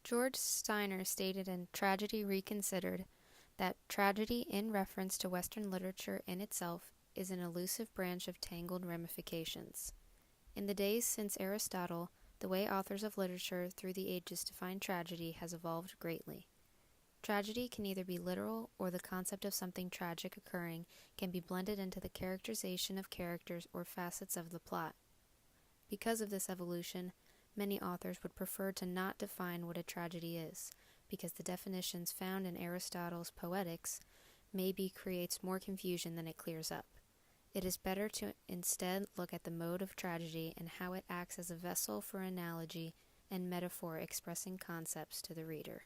George Steiner stated in Tragedy Reconsidered that tragedy, in reference to Western literature in itself, is an elusive branch of tangled ramifications. In the days since Aristotle, the way authors of literature through the ages define tragedy has evolved greatly. Tragedy can either be literal, or the concept of something tragic occurring can be blended into the characterization of characters or facets of the plot. Because of this evolution, many authors would prefer to not define what a tragedy is, because the definitions found in Aristotle's Poetics maybe creates more confusion than it clears up. It is better to instead look at the mode of tragedy and how it acts as a vessel for analogy and metaphor expressing concepts to the reader.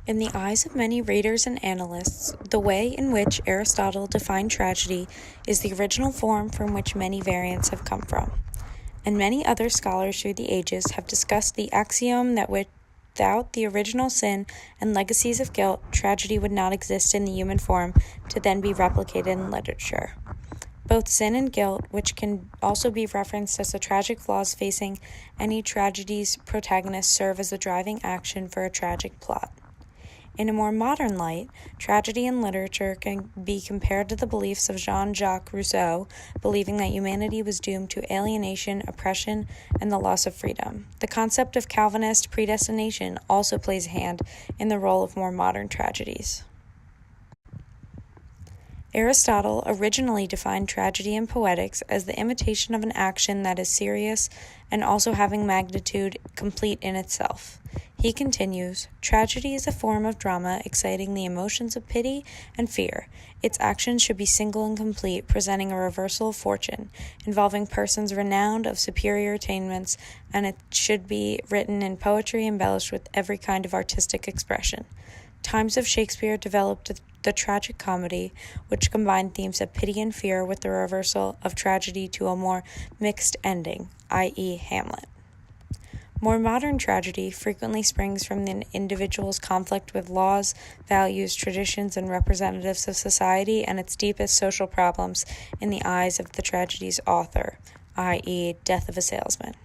In the eyes of many readers and analysts, the way in which Aristotle defined tragedy is the original form from which many variants have come from. And many other scholars through the ages have discussed the axiom that without the original sin and legacies of guilt, tragedy would not exist in the human form to then be replicated in literature. Both sin and guilt, which can also be referenced as the tragic flaws facing any tragedy's protagonist, serve as the driving action for a tragic plot. In a more modern light, tragedy in literature can be compared to the beliefs of Jean-Jacques Rousseau, believing that humanity was doomed to alienation, oppression, and the loss of freedom. The concept of Calvinist predestination also plays a hand in the role of more modern tragedies. Aristotle originally defined tragedy in Poetics as the imitation of an action that is serious and also having magnitude complete in itself. He continues, tragedy is a form of drama exciting the emotions of pity and fear. Its actions should be single and complete, presenting a reversal of fortune, involving persons renowned of superior attainments, and it should be written in poetry embellished with every kind of artistic expression. Times of Shakespeare developed the tragic comedy, which combined themes of pity and fear with the reversal of tragedy to a more mixed ending, i.e. Hamlet. More modern tragedy frequently springs from the individual's conflict with laws, values, traditions, and representatives of society and its deepest social problems in the eyes of the tragedy's author, i.e. death of a salesman.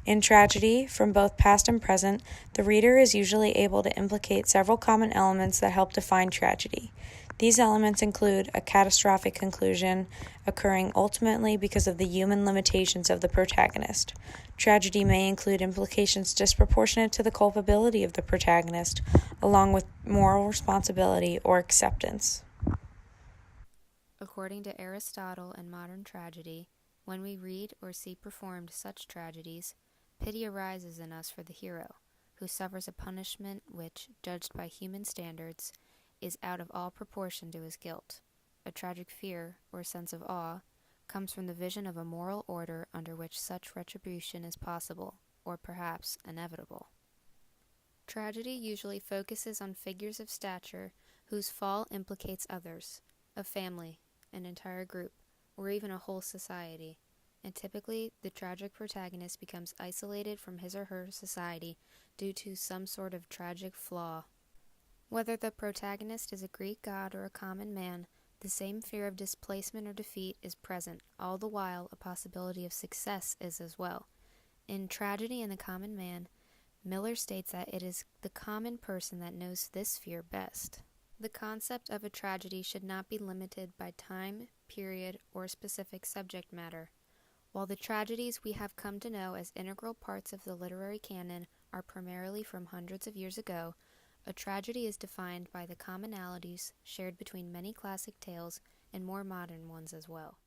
In tragedy, from both past and present, the reader is usually able to implicate several common elements that help define tragedy. These elements include a catastrophic conclusion, occurring ultimately because of the human limitations of the protagonist. Tragedy may include implications disproportionate to the culpability of the protagonist, along with moral responsibility or acceptance. According to Aristotle and modern tragedy, when we read or see performed such tragedies, pity arises in us for the hero, who suffers a punishment which, judged by human standards, is out of all proportion to his guilt. A tragic fear, or sense of awe, comes from the vision of a moral order under which such retribution is possible, or perhaps inevitable. Tragedy usually focuses on figures of stature whose fall implicates others, a family, an entire group, or even a whole society, and typically the tragic protagonist becomes isolated from his or her society due to some sort of tragic flaw. Whether the protagonist is a Greek god or a common man, the same fear of displacement or defeat is present, all the while a possibility of success is as well. In Tragedy and the Common Man, Miller states that it is the common person that knows this fear best. The concept of a tragedy should not be limited by time, period, or specific subject matter. While the tragedies we have come to know as integral parts of the literary canon are primarily from hundreds of years ago, a tragedy is defined by the commonalities shared between many classic tales and more modern ones as well.